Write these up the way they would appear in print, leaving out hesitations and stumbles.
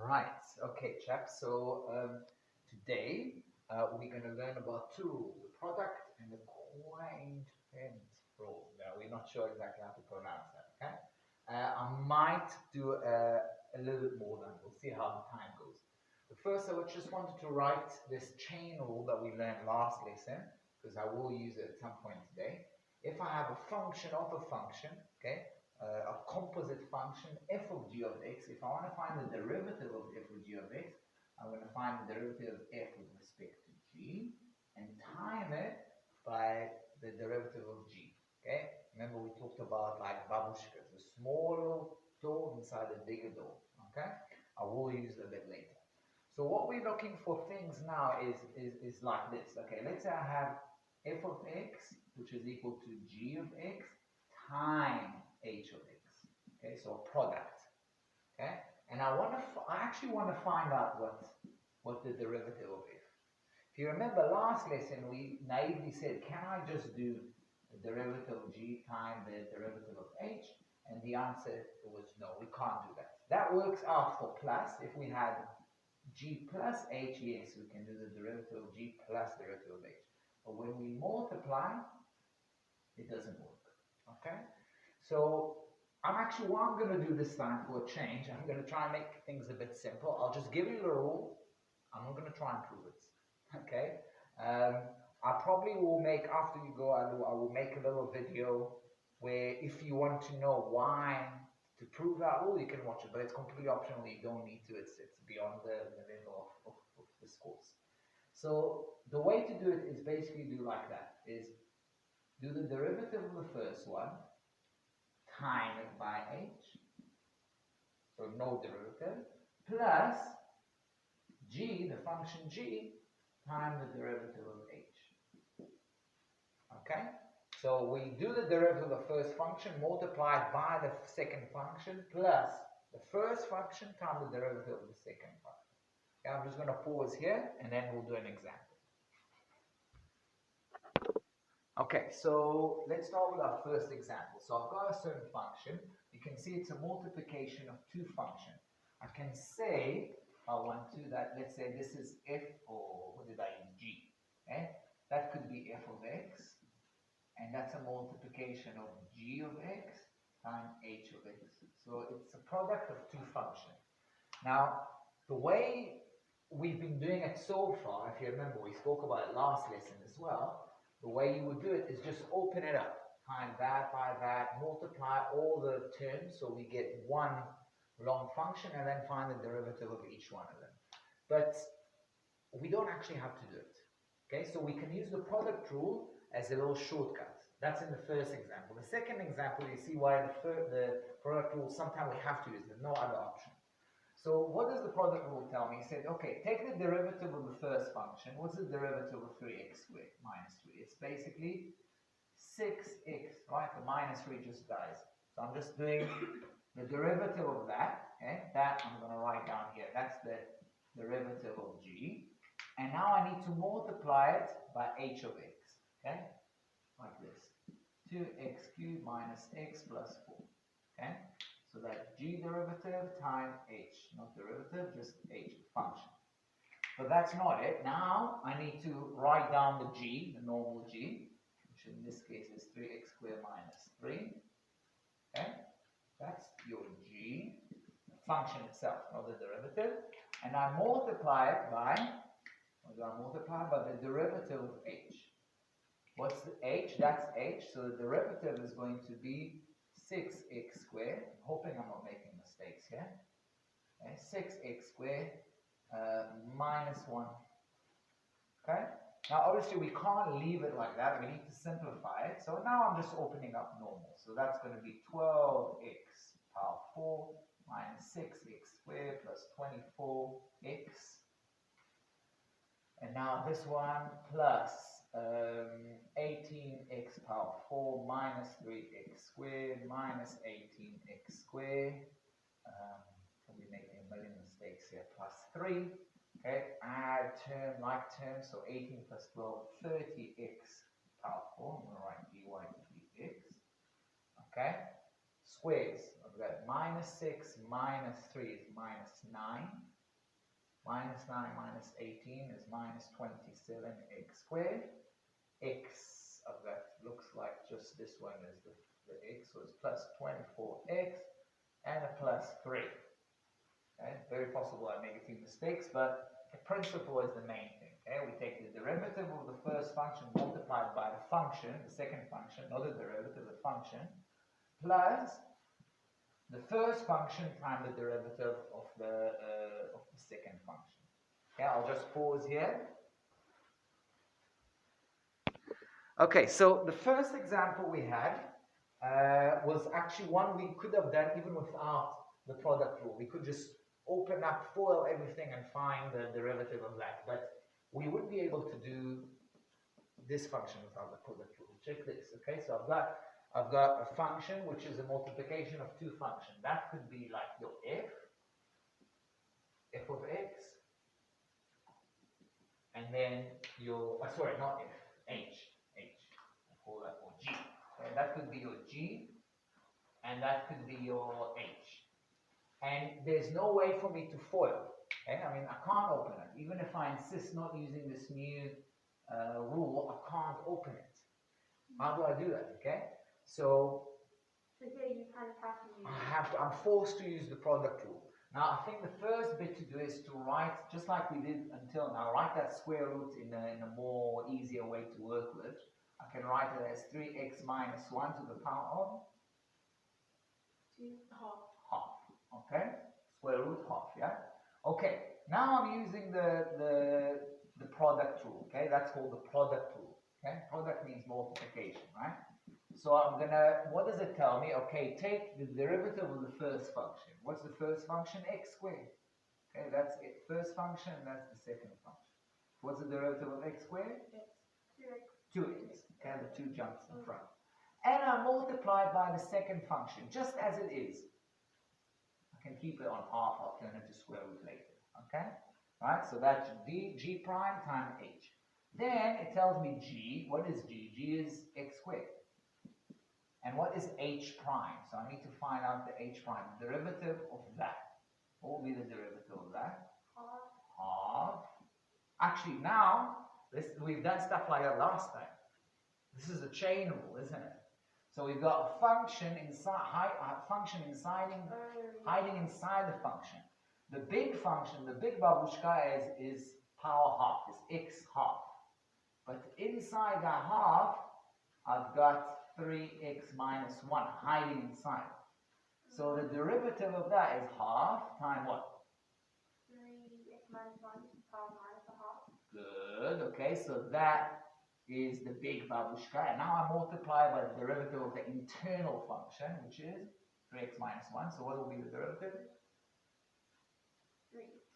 Right, okay, chaps. So today we're going to learn about two rules, the product and the quotient rule. Now, we're not sure exactly how to pronounce that, okay? I might do a little bit more than, we'll see how the time goes. But first, I just wanted to write this chain rule that we learned last lesson, because I will use it at some point today. If I have a function of a function, okay, a composite function f of g of x. If I want to find the derivative of f of g of x, I'm going to find the derivative of f with respect to g and time it by the derivative of g. Okay? Remember we talked about like babushkas, the small door inside a bigger door. Okay? I will use it a bit later. So what we're looking for things now is like this. Okay, let's say I have f of x, which is equal to g of x times h of x. Okay, so a product. Okay, and I actually want to find out what the derivative of f. If you remember last lesson, we naively said, can I just do the derivative of g times the derivative of h? And the answer was no, we can't do that. That works out for plus. If we had g plus h, yes, we can do the derivative of g plus derivative of h. But when we multiply, it doesn't work. Okay? So what I'm going to do this time for a change, I'm going to try and make things a bit simple. I'll just give you the rule. I'm not going to try and prove it. Okay? I probably will make, after you go, I will make a little video where if you want to know why to prove that rule, you can watch it, but it's completely optional. You don't need to. It's beyond the level of this course. So the way to do it is basically do like that, is do the derivative of the first one, time it by h, so no derivative, plus g, the function g, times the derivative of h. Okay? So we do the derivative of the first function multiplied by the second function plus the first function times the derivative of the second function. Okay, I'm just going to pause here and then we'll do an example. Okay, so let's start with our first example. So I've got a certain function. You can see it's a multiplication of two functions. I can say, I want to, that let's say this is f, or what did I use, g. Okay? That could be f of x, and that's a multiplication of g of x times h of x. So it's a product of two functions. Now, the way we've been doing it so far, if you remember, we spoke about it last lesson as well. The way you would do it is just open it up, times that by that, multiply all the terms so we get one long function and then find the derivative of each one of them. But we don't actually have to do it. Okay, so we can use the product rule as a little shortcut. That's in the first example. The second example, you see why the product rule, sometimes we have to use it, no other option. So what does the product rule tell me? It said, okay, take the derivative of the first function. What's the derivative of 3x squared minus 3? It's basically 6x, right? The minus 3 just dies. So I'm just doing the derivative of that. Okay? That I'm going to write down here. That's the derivative of g. And now I need to multiply it by h of x. Okay? Like this. 2x cubed minus x plus 4. Okay? So that's g derivative times h, not derivative, just h function. But that's not it. Now I need to write down the g, the normal g, which in this case is 3x squared minus 3. Okay, that's your g, the function itself, not the derivative. And I multiply it by, what do I multiply? By the derivative of h. What's the h? That's h. So the derivative is going to be 6x squared. I'm hoping I'm not making mistakes here. Okay, 6x squared minus 1. Okay? Now, obviously, we can't leave it like that. We need to simplify it. So now I'm just opening up normal. So that's going to be 12x power 4 minus 6x squared plus 24x. And now this one plus 18x power 4 minus 3x squared minus 18x squared. Probably making a million mistakes here. Plus 3. Okay, add term, like term. So 18 plus 12, 30x power 4. I'm going to write dy dx. Okay, squares. I've got minus 6 minus 3 is minus 9. Minus 9 minus 18 is minus 27x squared. X of that looks like just this one is the x was plus 24x and a plus 3. Okay? Very possible I'm making mistakes, but the principle is the main thing. Okay? We take the derivative of the first function multiplied by the function, the second function, not the derivative, the function, plus the first function times the derivative of the second function. Okay, I'll just pause here. Okay, so the first example we had was actually one we could have done even without the product rule. We could just open up, FOIL everything and find the derivative of that. But we wouldn't be able to do this function without the product rule. Check this, okay? So I've got a function which is a multiplication of two functions. That could be like your f of x, and then your, sorry, not f, h, I call that, or g. Okay? That could be your g, and that could be your h. And there's no way for me to FOIL. Okay? I mean, I can't open it. Even if I insist not using this new rule, I can't open it. How do I do that? Okay? So here you kind of have to use I'm forced to use the product rule. Now, I think the first bit to do is to write, just like we did until now, write that square root in a more easier way to work with. I can write it as 3x minus 1 to the power of 2 half. Okay? Square root half, yeah? Okay, now I'm using the product rule, okay? That's called the product rule, okay? Product means multiplication, right? So I'm gonna, what does it tell me? Okay, take the derivative of the first function. What's the first function? X squared. Okay, that's it. First function, that's the second function. What's the derivative of x squared? 2x. 2x. Okay, the 2 jumps in front. And I multiply by the second function, just as it is. I can keep it on half, I'll turn it to square root later. Okay? Right, so that's g prime times h. Then it tells me g. What is g? G is x squared. And what is h prime? So I need to find out the h prime. The derivative of that. What will be the derivative of that? Half. Actually, now, we've done stuff like that last time. This is a chain rule, isn't it? So we've got a function inside, hiding inside the function. The big function, the big babushka is power half, is x half. But inside that half, I've got 3x minus 1 hiding inside. So the derivative of that is half times what? 3x minus 1 power minus a half. Good, okay, so that is the big babushka. And now I multiply by the derivative of the internal function, which is 3x minus 1. So what will be the derivative?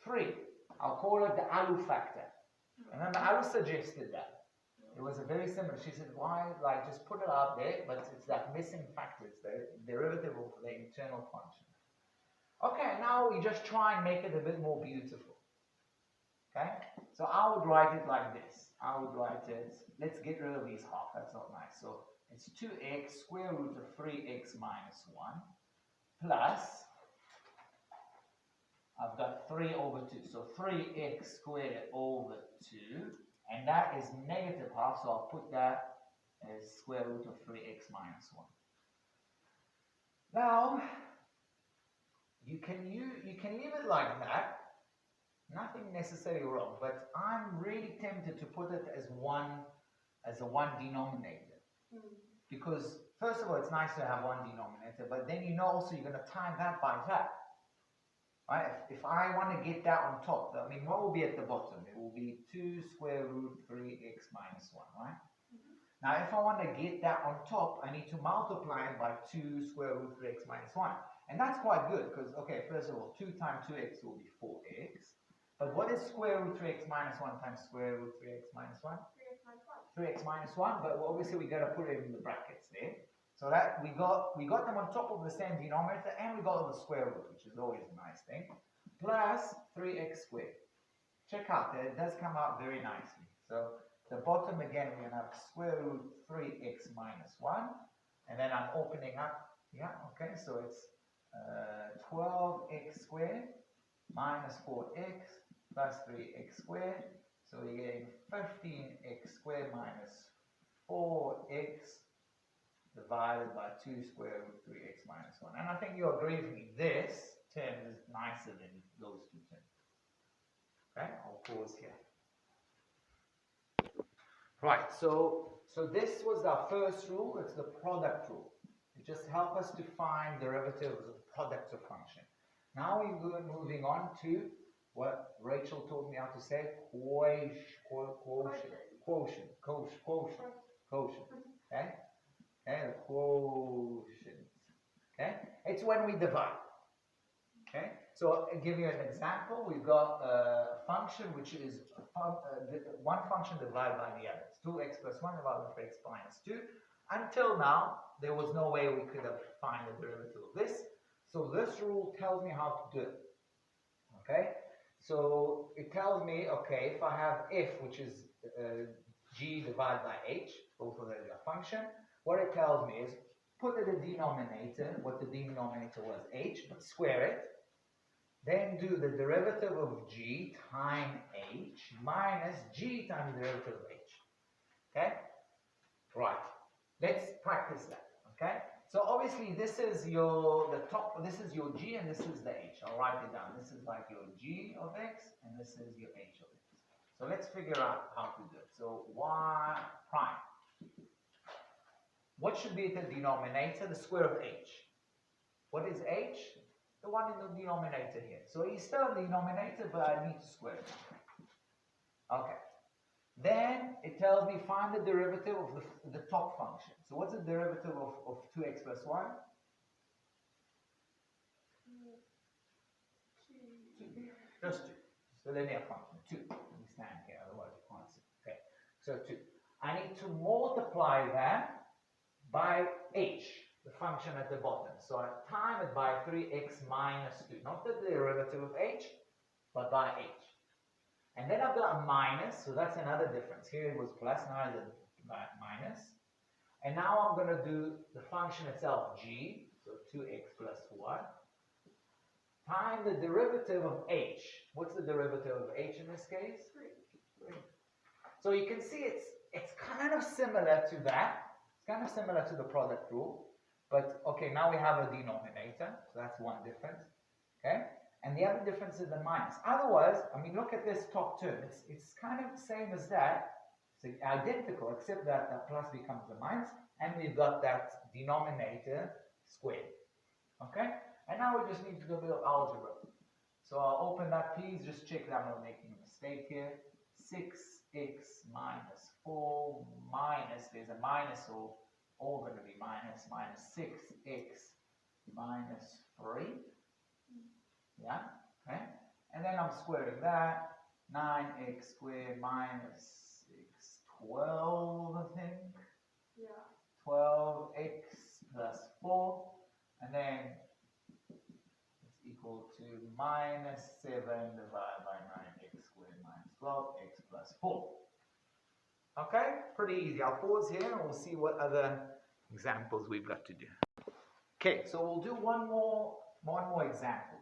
3. I'll call it the Alu factor. Remember, Alu suggested that. It was a very similar. She said, why, like, just put it out there, but it's that missing factor. It's the derivative of the internal function. Okay, now we just try and make it a bit more beautiful. Okay? So I would write it like this. I would write it, let's get rid of these half. That's not nice. So it's 2x square root of 3x minus 1 plus, I've got 3 over 2. So 3x squared over 2. And that is negative half, so I'll put that as square root of 3x minus 1. Now, you can leave it like that. Nothing necessarily wrong, but I'm really tempted to put it as a one denominator. Because first of all, it's nice to have one denominator, but then you know also you're going to time that by that. Right? If I want to get that on top, I mean, what will be at the bottom? It will be 2 square root 3x minus 1, right? Now, if I want to get that on top, I need to multiply it by 2 square root 3x minus 1. And that's quite good, because, okay, first of all, 2 times 2x will be 4x. But what is square root 3x minus 1 times square root 3x minus 1? 3x minus 3x 1. minus 1, but obviously we got to put it in the brackets there. So that we got them on top of the same denominator, and we got the square root, which is always a nice thing, plus 3x squared. Check out that it does come out very nicely. So the bottom again, we're going to have square root 3x minus 1, and then I'm opening up, yeah, okay, so it's 12x squared minus 4x plus 3x squared. So we're getting 15x squared minus 4x divided by 2 square root 3x minus 1. And I think you agree with me, this term is nicer than those two terms. Okay, I'll pause here. Right, so this was our first rule, it's the product rule. It just helps us to find derivatives of products of function. Now we're moving on to what Rachel taught me how to say, quotient, okay? Okay, the quotient, okay? It's when we divide, okay? So I'll give you an example. We've got a function which is one function divided by the other. It's 2x plus 1 divided by 3x minus 2. Until now, there was no way we could have find the derivative of this. So this rule tells me how to do it, okay? So it tells me, okay, if I have f, which is g divided by h, both of them are function, what it tells me is put in the denominator, what the denominator was h, but square it. Then do the derivative of g times h minus g times the derivative of h. Okay? Right. Let's practice that. Okay? So obviously this is your this is your g and this is the h. I'll write it down. This is like your g of x and this is your h of x. So let's figure out how to do it. So y prime. What should be the denominator? The square of h. What is h? The one in the denominator here. So it's still in the denominator, but I need to square it. Okay. Then it tells me find the derivative of the top function. So what's the derivative of 2x plus 1? 2. Just 2. It's a linear function. 2. Let me stand here, otherwise you can't see. Okay. So 2. I need to multiply that by h, the function at the bottom. So I time it by 3x minus 2. Not the derivative of h, but by h. And then I've got a minus, so that's another difference. Here it was plus, now it's minus. And now I'm going to do the function itself, g, so 2x plus 1, times the derivative of h. What's the derivative of h in this case? 3. So you can see it's kind of similar to that. It's kind of similar to the product rule. But, okay, now we have a denominator, so that's one difference. Okay? And the other difference is the minus. Otherwise, I mean, look at this top term. It's kind of the same as that. It's identical, except that the plus becomes the minus, and we've got that denominator squared. Okay? And now we just need to do a bit of algebra. So I'll open that, please. Just check that I'm not making a mistake here. 6x minus 4 minus, there's a minus, so all going to be minus 6x minus 3. Yeah, okay. And then I'm squaring that. 9x squared minus 6, 12, I think. Yeah. 12x plus 4. And then it's equal to minus 7 divided by 9x squared minus 12x plus 4. Okay, pretty easy. I'll pause here and we'll see what other examples we've got to do. Okay, so we'll do one more example.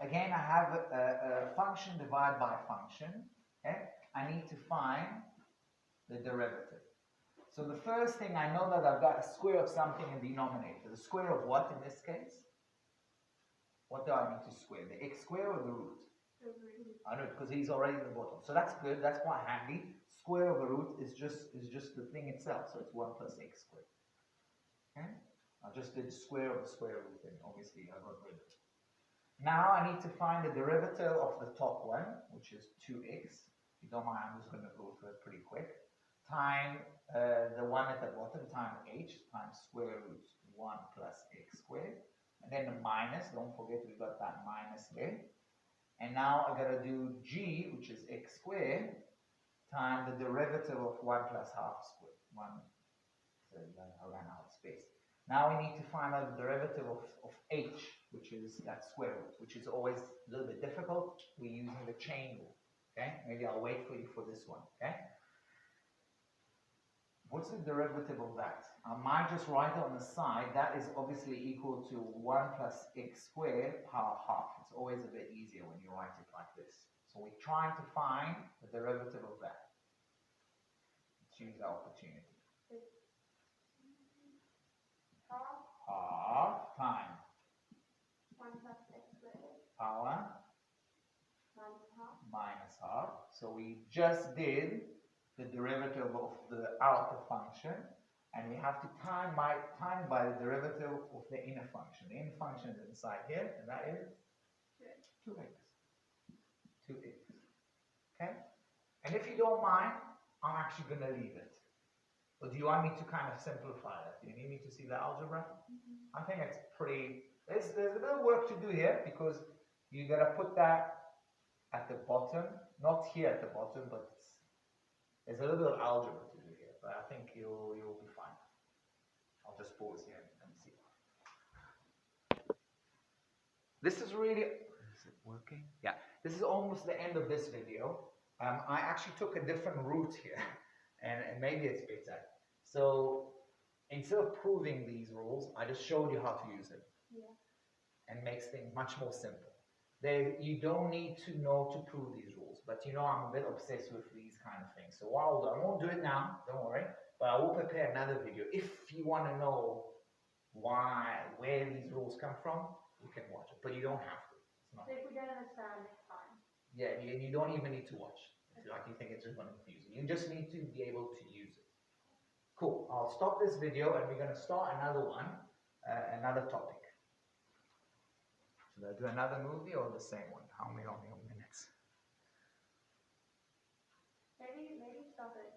Again, I have a function divided by function. Okay? I need to find the derivative. So the first thing, I know that I've got a square of something in the denominator. The square of what in this case? What do I need to square? The x square or the root? The root. I know, because he's already at the bottom. So that's good. That's quite handy. Square of a root is just the thing itself. So it's 1 plus x squared. Okay? I just did square of the square root, and obviously I got rid of it. Now I need to find the derivative of the top one, which is 2x. If you don't mind, I'm just going to go through it pretty quick. Times the one at the bottom, times h, times square root 1 plus x squared. And then the minus, don't forget we got that minus there. And now I got to do g, which is x squared, times the derivative of 1 plus half squared. 1, so I ran out of space. Now we need to find out the derivative of h, which is that square root, which is always a little bit difficult. We're using the chain rule. Okay? Maybe I'll wait for you for this one. Okay? What's the derivative of that? I might just write it on the side. That is obviously equal to 1 plus x squared power half. It's always a bit easier when you write it like this. So we're trying to find the derivative of that. Let's use our opportunity. Half times 1 plus x squared power minus half. minus half. So we just did the derivative of the outer function, and we have to time by the derivative of the inner function. The inner function is inside here, and that is 2x. 2x. Okay? And if you don't mind, I'm actually going to leave it. Or do you want me to kind of simplify that? Do you need me to see the algebra? I think it's pretty, there's a bit of work to do here, because you got to put that at the bottom, not here at the bottom, but there's a little bit of algebra to do here, but I think you'll be fine. I'll just pause here and see. This is really, is it working? Yeah, this is almost the end of this video. I actually took a different route here, and maybe it's better. So instead of proving these rules, I just showed you how to use it. Yeah. And makes things much more simple. You don't need to know to prove these rules, but you know I'm a bit obsessed with these kind of things. So what I'll do, I won't do it now, don't worry, but I will prepare another video. If you want to know where these rules come from, you can watch it, but you don't have to. It's not. So if we don't understand, it's fine. Yeah, you don't even need to watch. If you think it's just going to confuse you. You just need to be able to use it. Cool. I'll stop this video and we're going to start another one, another topic. Should I do another movie or the same one? How many minutes? Maybe stop it.